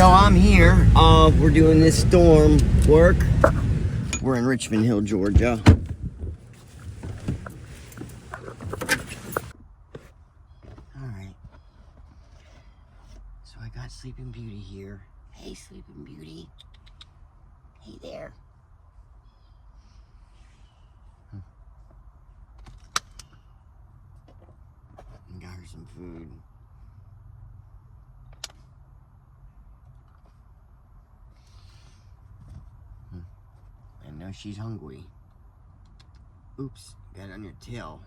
So I'm here. We're doing this storm work. We're in Richmond Hill, Georgia. Alright. So I got Sleeping Beauty here. Hey, Sleeping Beauty. Hey there. I got her some food. I know she's hungry. Oops, got it on your tail.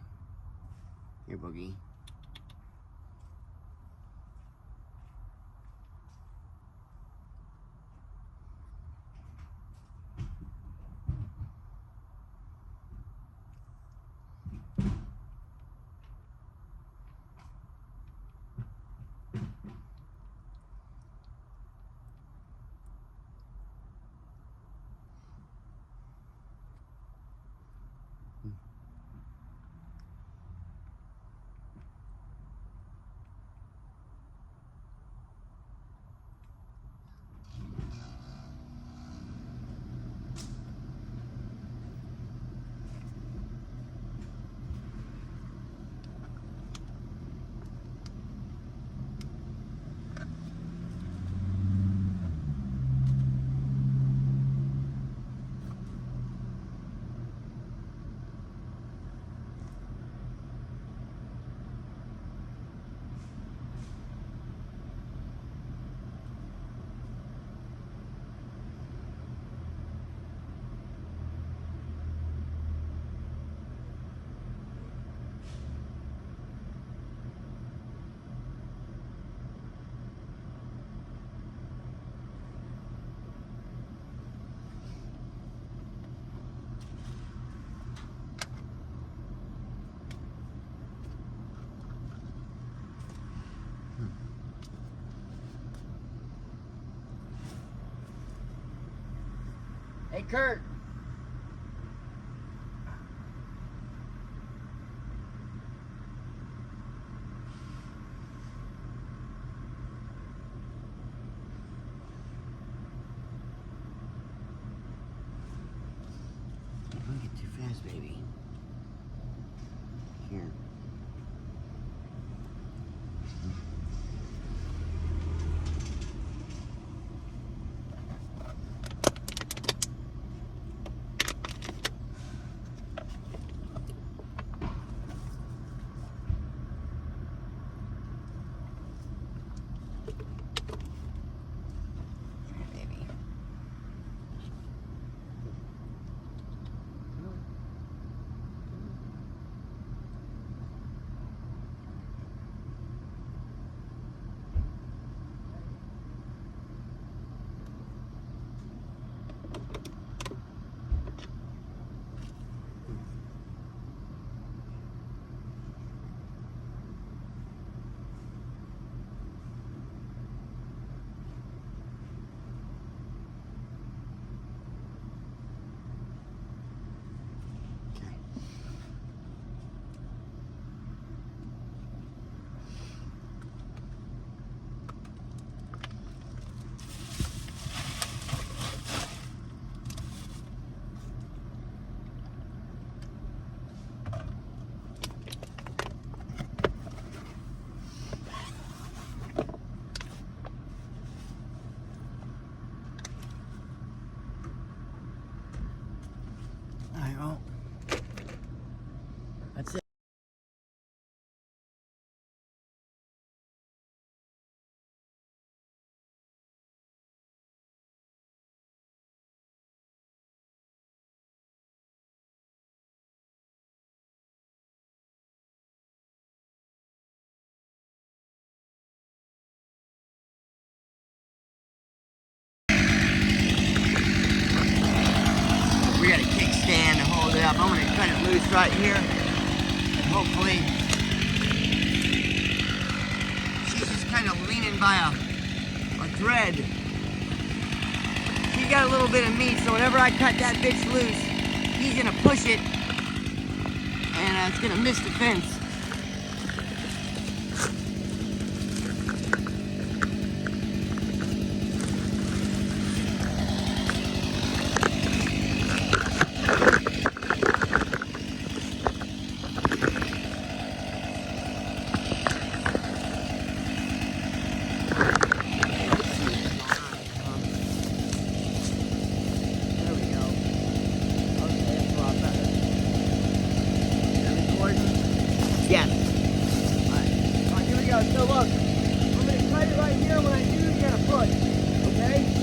Here, Boogie. Hey, Kurt. Don't get too fast, baby. Here. That's it. We got a kickstand to hold it up. I'm going to cut it loose right here. And hopefully, she's just kind of leaning by a thread. She's got a little bit of meat, so whenever I cut that bitch loose, he's going to push it. And it's going to miss the fence. right here. When I do, you gotta push. Okay?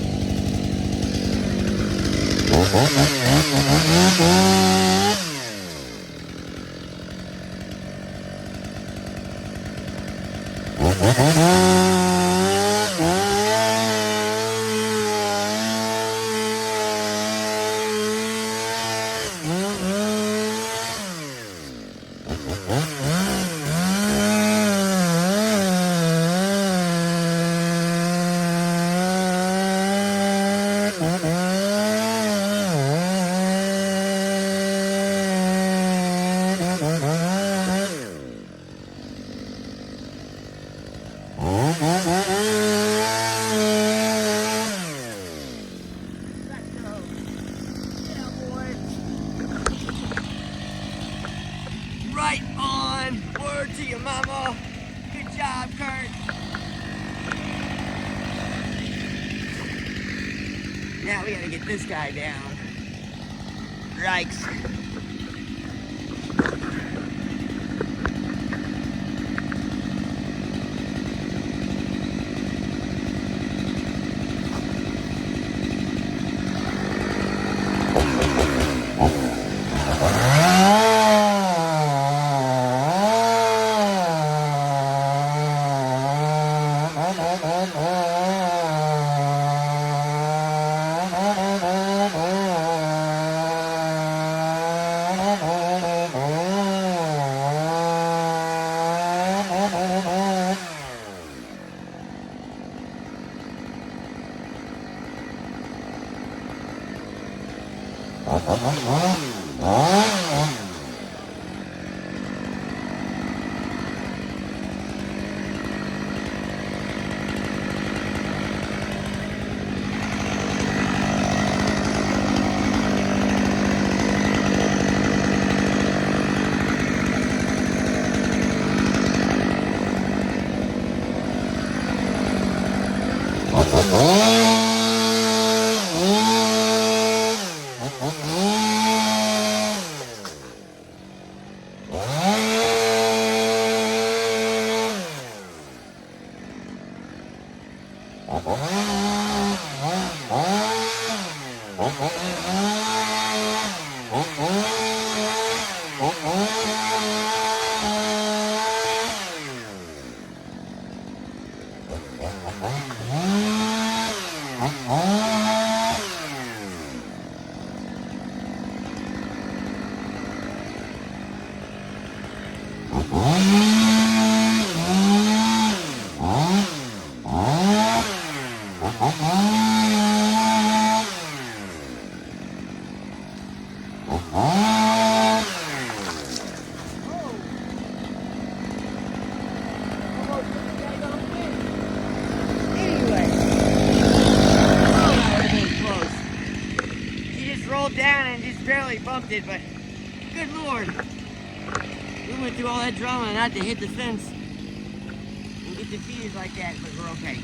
Right on! Word to your mama! Good job, Kurt! Now we gotta get this guy down. Yikes! Down and just barely bumped it, but good lord, we went through all that drama not to hit the fence and get defeated like that, but we're okay.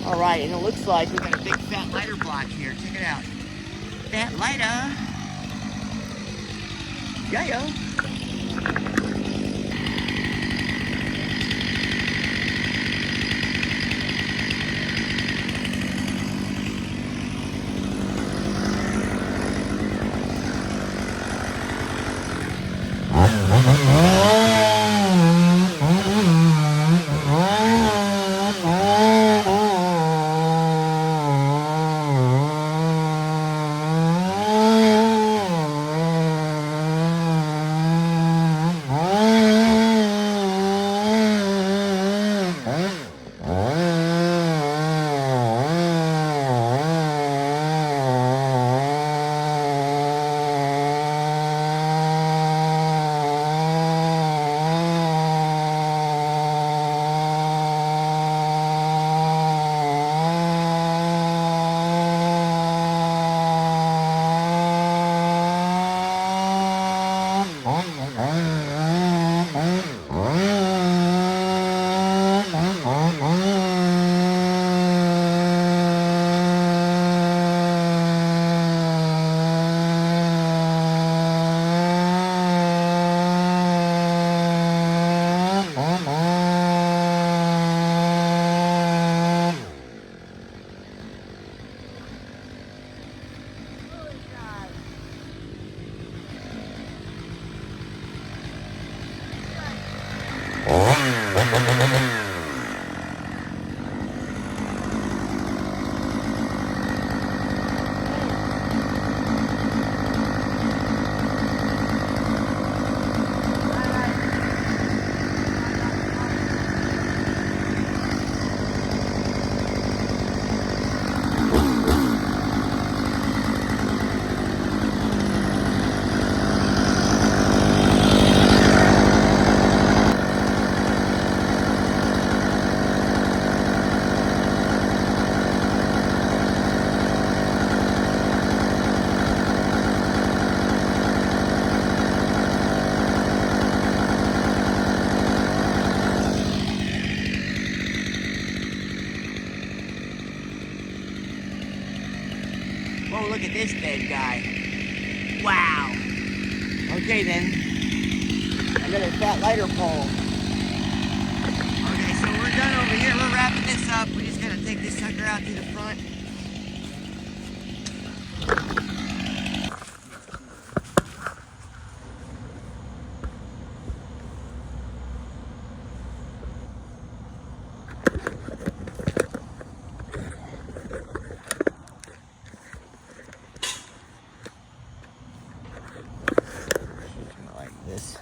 Alright, and it looks like we got a big fat lighter block here. Check it out. Fat lighter. Yeah. Oh, look at this dead guy. Wow. Okay then. Another fat lighter pole. Okay, so we're done over here. We're wrapping this up. We just gotta take this sucker out to the front. Like this.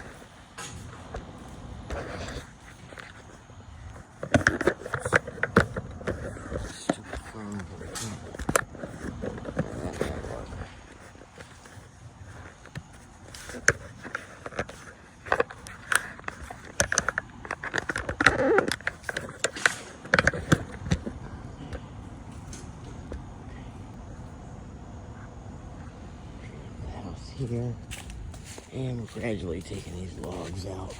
Here, and we're gradually taking these logs out.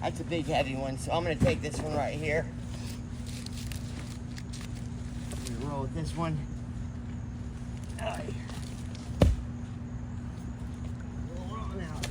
That's a big heavy one, so I'm gonna take this one right here. I'm gonna roll with this one. Roll on out.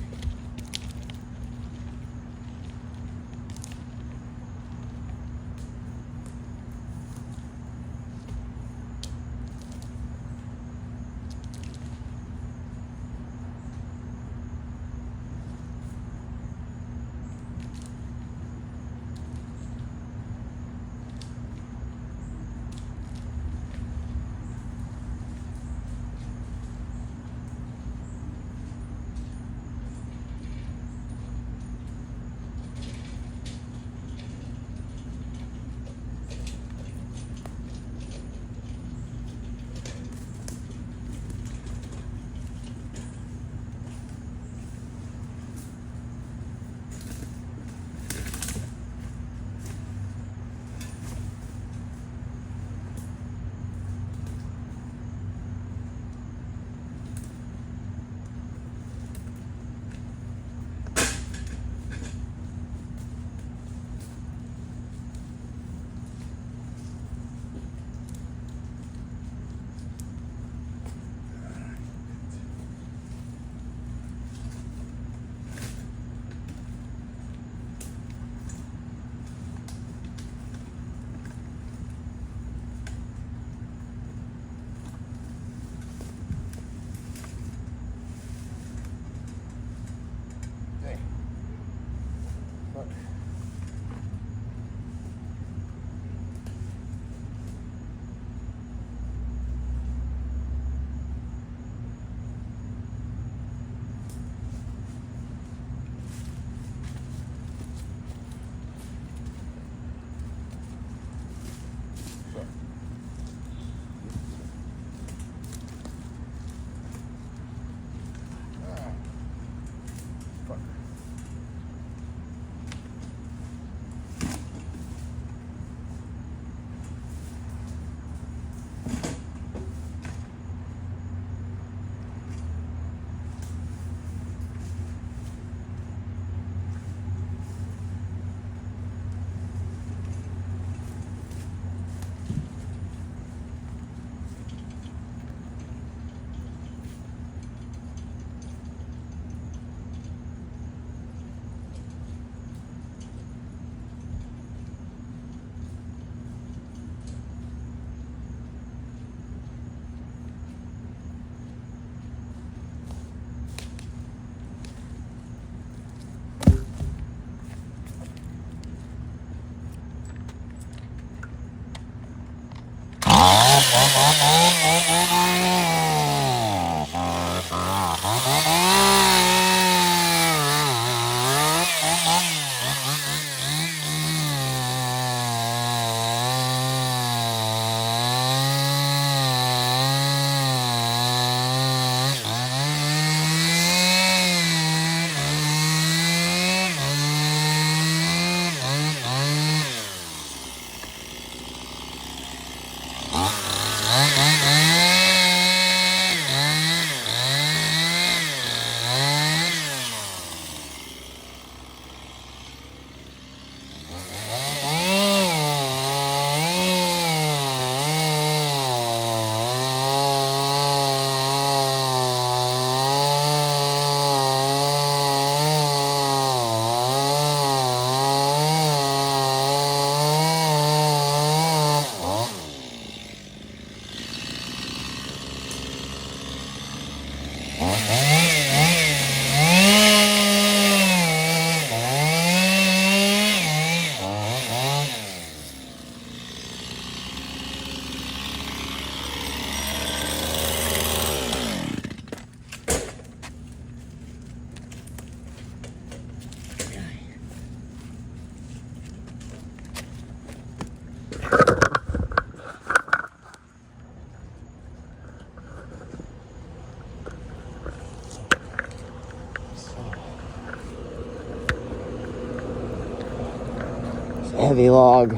Heavy log.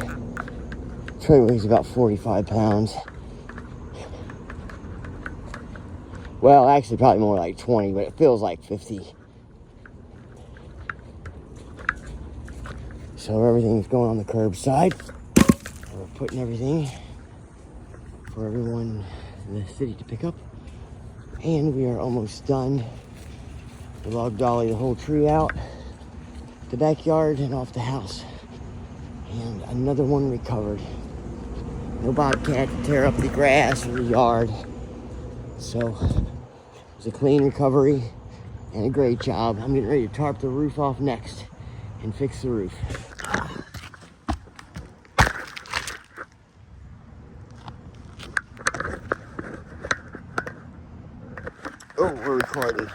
Tree weighs about 45 pounds. Well, actually probably more like 20, but it feels like 50. So everything's going on the curbside. We're putting everything for everyone in the city to pick up. And we are almost done. We log dolly the whole tree out, the backyard and off the house. And another one recovered. No bobcat to tear up the grass or the yard. So it was a clean recovery and a great job. I'm getting ready to tarp the roof off next and fix the roof. Oh, we're recording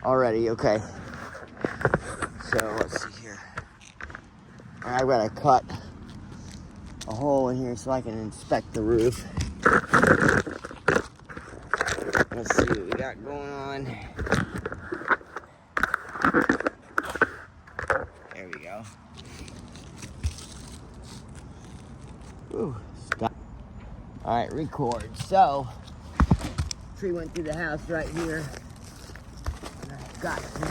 already. Okay. So let's see here. I gotta cut a hole in here so I can inspect the roof. Let's see what we got going on. There we go. Ooh, stop. All right, record. So, tree went through the house right here. And I've got to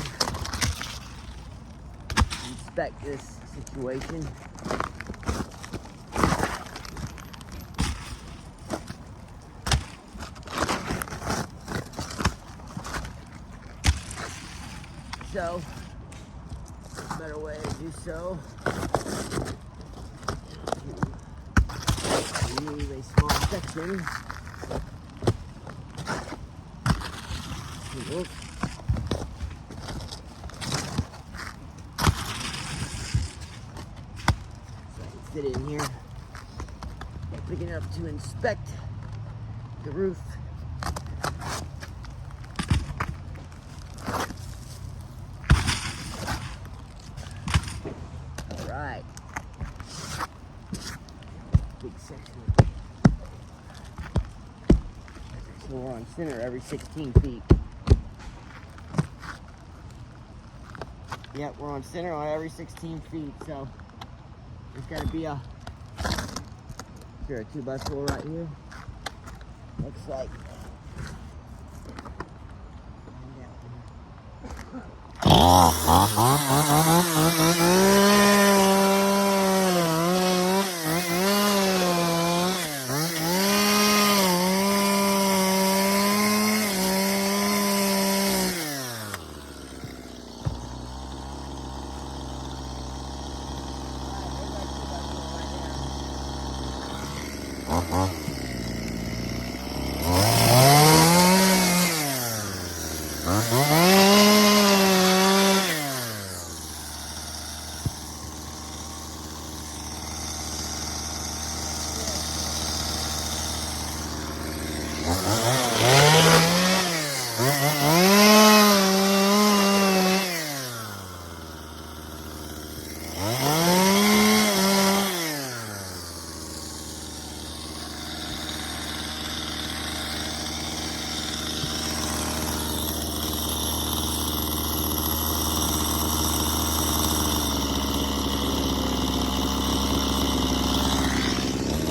inspect this situation. So, a better way to do so. Remove a small section. So I can fit in here. Big enough to inspect the roof. Alright. Big section. So we're on center every 16 feet. Yep, we're on center on every 16 feet, so there's got to be a 2x4 right here. Looks like.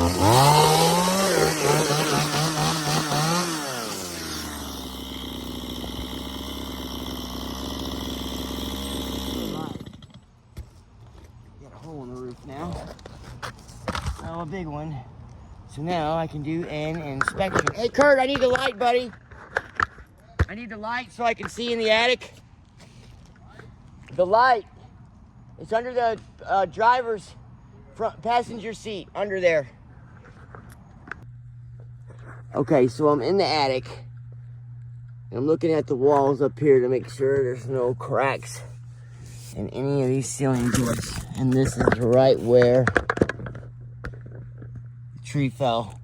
Got a hole in the roof now. Oh, a big one. So now I can do an inspection. Hey, Kurt, I need the light, buddy. I need the light so I can see in the attic. The light. It's under the driver's front passenger seat, under there. Okay, so I'm in the attic. I'm looking at the walls up here to make sure there's no cracks in any of these ceiling joists. And this is right where the tree fell.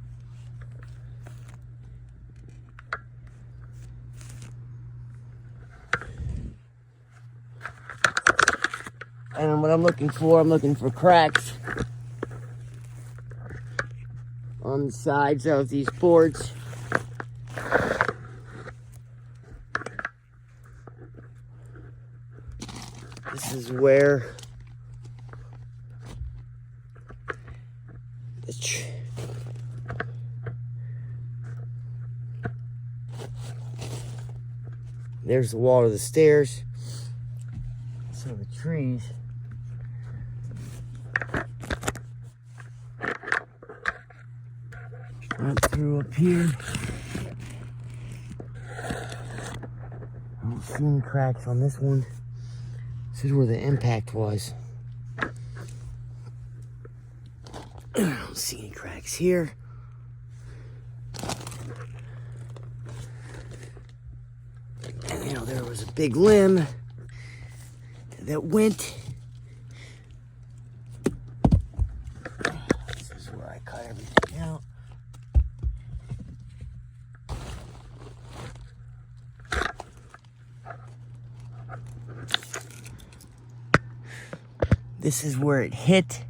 And what I'm looking for cracks on the sides of these boards. This is where there's the wall of the stairs. So the trees went through up here. I don't see any cracks on this one. This is where the impact was. I don't see any cracks here. And you know, there was a big limb that went. This is where I cut everything out. This is where it hit.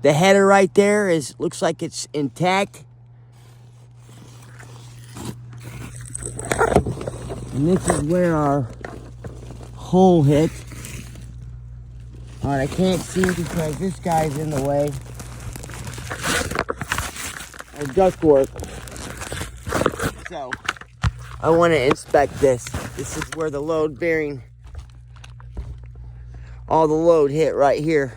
The header right there looks like it's intact. And this is where our hole hit. Alright, I can't see because this guy's in the way. Our ductwork. So, I want to inspect this. This is where the load bearing, all the load hit right here.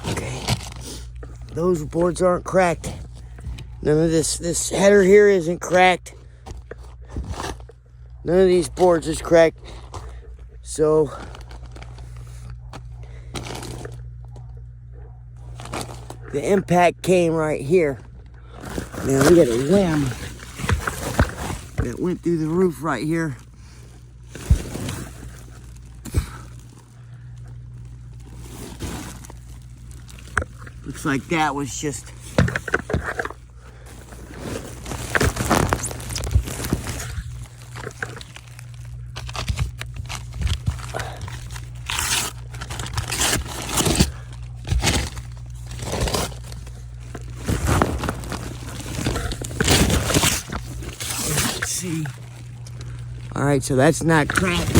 Okay, those boards aren't cracked. None of this header here isn't cracked. None of these boards is cracked. So, the impact came right here. Now we got a limb that went through the roof right here. Looks like that was just all right, so that's not cracked.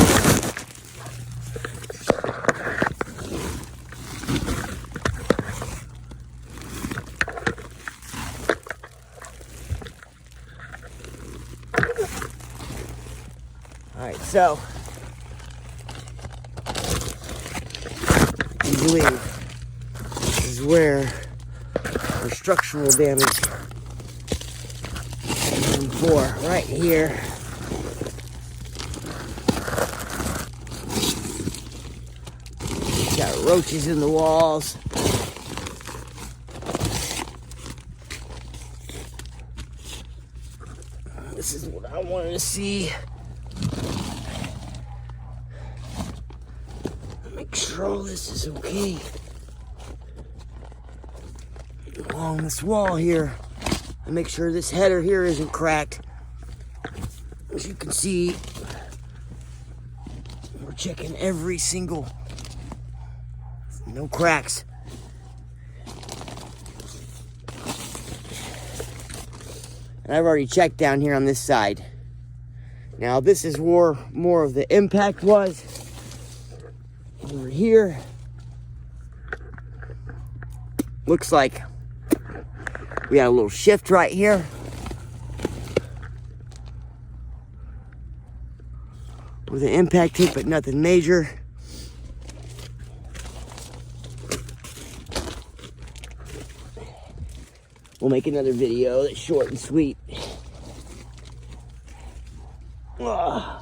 All right, so I believe this is where our structural damage came for, right here. Got roaches in the walls. This is what I wanted to see. Make sure all this is okay. Along this wall here. And make sure this header here isn't cracked. As you can see, we're checking every single. No cracks. And I've already checked down here on this side. Now this is where more of the impact was. Over here. Looks like we got a little shift right here. With an impact hit, but nothing major. We'll make another video that's short and sweet. Ugh.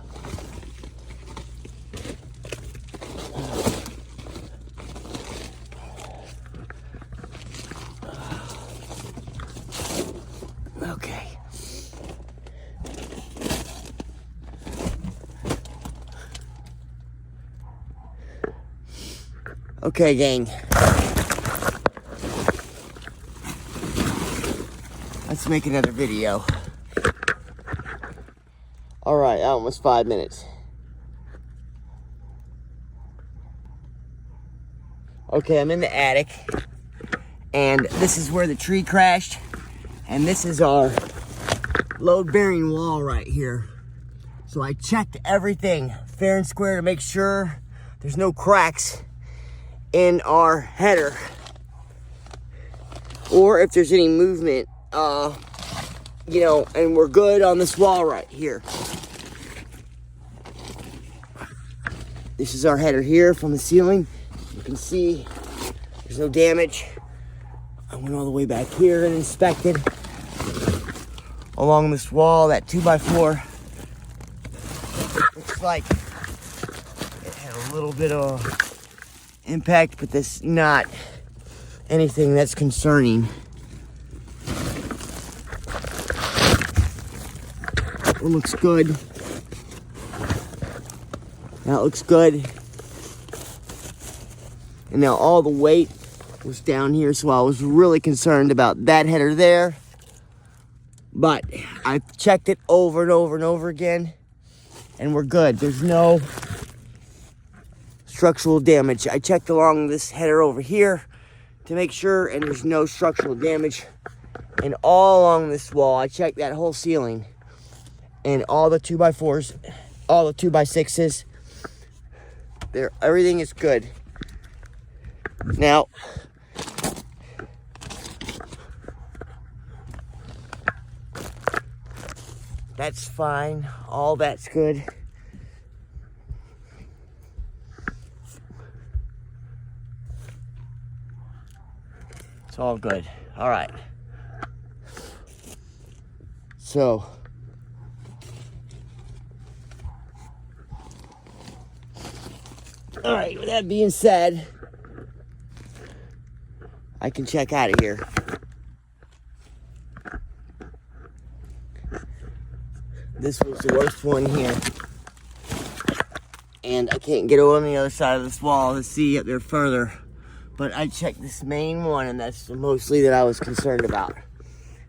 Okay. Okay, gang. Let's make another video. All right, almost 5 minutes. Okay, I'm in the attic, and this is where the tree crashed, and this is our load-bearing wall right here. So I checked everything fair and square to make sure there's no cracks in our header, or if there's any movement, you know, and we're good on this wall right here. This is our header here from the ceiling. You can see there's no damage. I went all the way back here and inspected along this wall, that 2x4. Looks like it had a little bit of impact, but that's not anything that's concerning. That one looks good. That looks good. And now all the weight was down here, so I was really concerned about that header there. But I checked it over and over and over again, and we're good. There's no structural damage. I checked along this header over here to make sure, and there's no structural damage. And all along this wall, I checked that whole ceiling, and all the 2x4s, all the 2x6s, there, everything is good. Now, that's fine. All that's good. It's all good. All right. So, all right, with that being said, I can check out of here. This was the worst one here. And I can't get over on the other side of this wall to see up there further. But I checked this main one, and that's mostly that I was concerned about.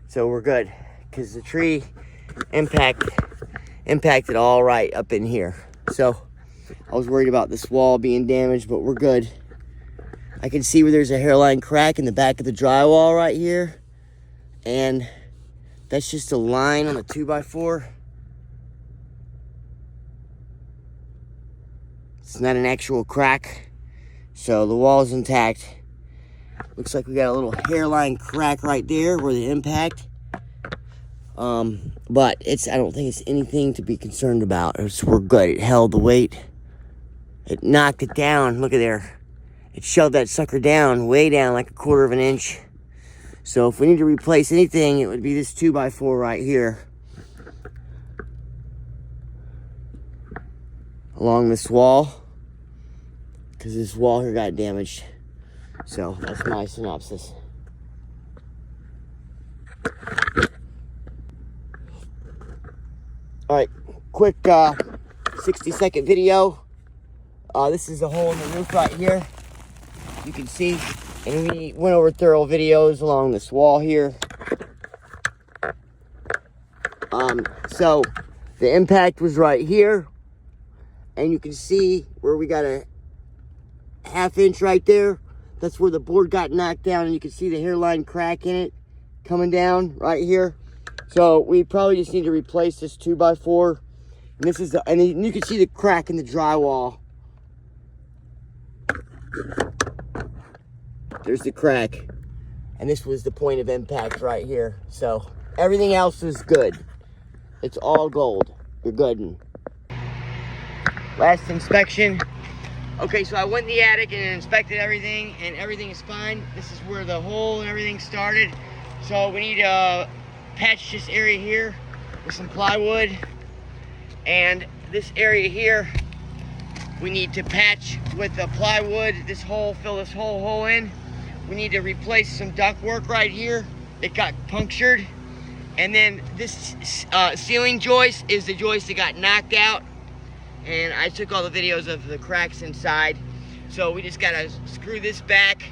So we're good, because the tree impacted all right up in here. So I was worried about this wall being damaged, but we're good. I can see where there's a hairline crack in the back of the drywall right here. And that's just a line on the 2x4. It's not an actual crack. So the wall is intact. Looks like we got a little hairline crack right there where the impact. But I don't think it's anything to be concerned about. We're good. It held the weight. It knocked it down. Look at there. It shoved that sucker down, way down, like 1/4 of an inch. So if we need to replace anything, it would be this 2x4 right here. Along this wall. Because this wall here got damaged. So that's my synopsis. Alright, quick 60-second video. This is a hole in the roof right here. You can see, and we went over thorough videos along this wall here. So the impact was right here, and you can see where we got a 1/2 inch right there. That's where the board got knocked down, and you can see the hairline crack in it coming down right here. So we probably just need to replace this 2x4. And this is the, and you can see the crack in the drywall. There's the crack. And this was the point of impact right here. So everything else is good. It's all gold. You're good. Last inspection. Okay, so I went in the attic and inspected everything, and everything is fine. This is where the hole and everything started. So we need to patch this area here with some plywood. And this area here, we need to patch with the plywood, this hole, fill this whole hole in. We need to replace some ductwork right here that got punctured. And then this ceiling joist is the joist that got knocked out. And I took all the videos of the cracks inside. So we just gotta screw this back.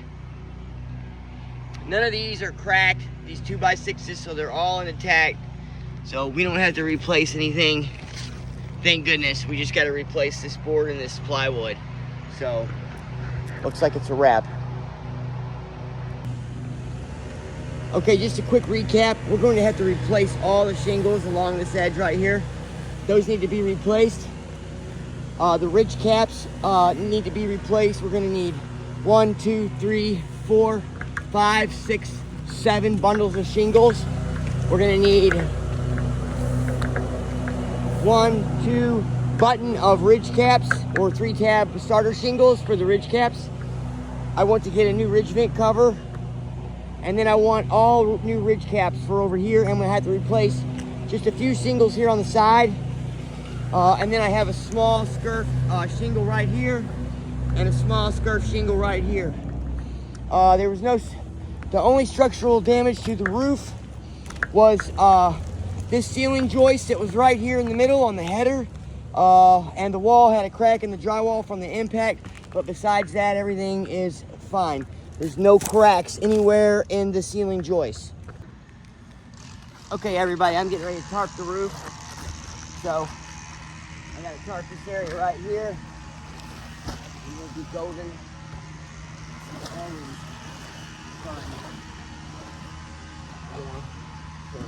None of these are cracked, these 2x6s, so they're all intact. So we don't have to replace anything. Thank goodness. We just gotta replace this board and this plywood. So, looks like it's a wrap. Okay, just a quick recap. We're going to have to replace all the shingles along this edge right here. Those need to be replaced. The ridge caps need to be replaced. We're going to need 1, 2, 3, 4, 5, 6, 7 bundles of shingles. We're going to need 1, 2 button of ridge caps or 3 tab starter shingles for the ridge caps. I want to get a new ridge vent cover. And then I want all new ridge caps for over here. I'm going to have to replace just a few shingles here on the side. And then I have a small skirt shingle right here and a small skirt shingle right here. There was the only structural damage to the roof was this ceiling joist that was right here in the middle on the header. And the wall had a crack in the drywall from the impact. But besides that, everything is fine. There's no cracks anywhere in the ceiling joist. Okay, everybody, I'm getting ready to tarp the roof. So I gotta tarp this area right here. And we'll be golden. And fun. You know, so.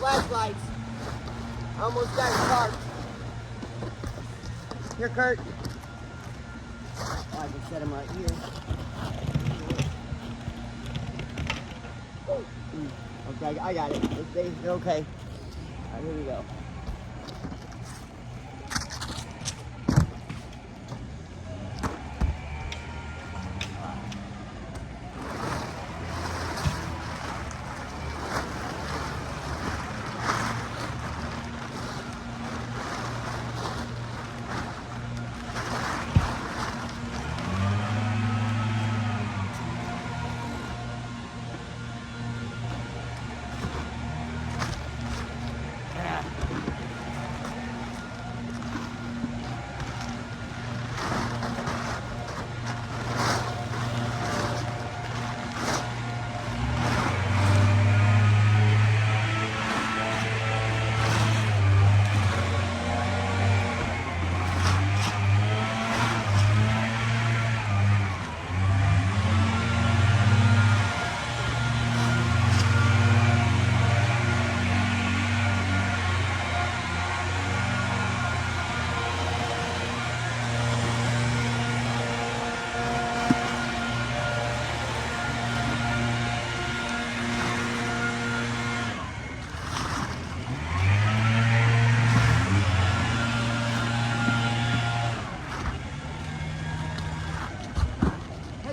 flashlights. Almost got it parked. Here, Kurt. Oh, I can set him right here. Okay, I got it. They're okay. All right, here we go.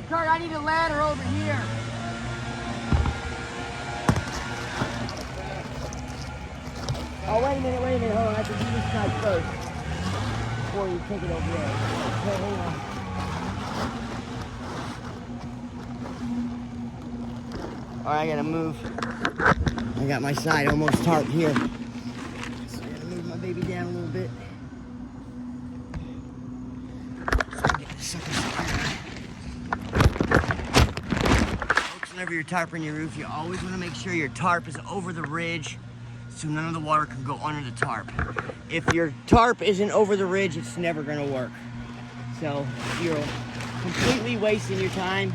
Kurt, I need a ladder over here. Oh, wait a minute, hold on. I have to do this side first before you take it over there. Okay, hang on. All right, I gotta move. I got my side almost tarped here. So I gotta move my baby down a little bit. So I can get this sucker secured. Whenever you're tarping your roof, you always want to make sure your tarp is over the ridge so none of the water can go under the tarp. If your tarp isn't over the ridge, it's never going to work. So you're completely wasting your time.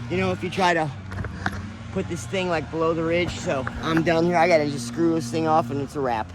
You know, if you try to put this thing like below the ridge, so I'm down here, I got to just screw this thing off and it's a wrap.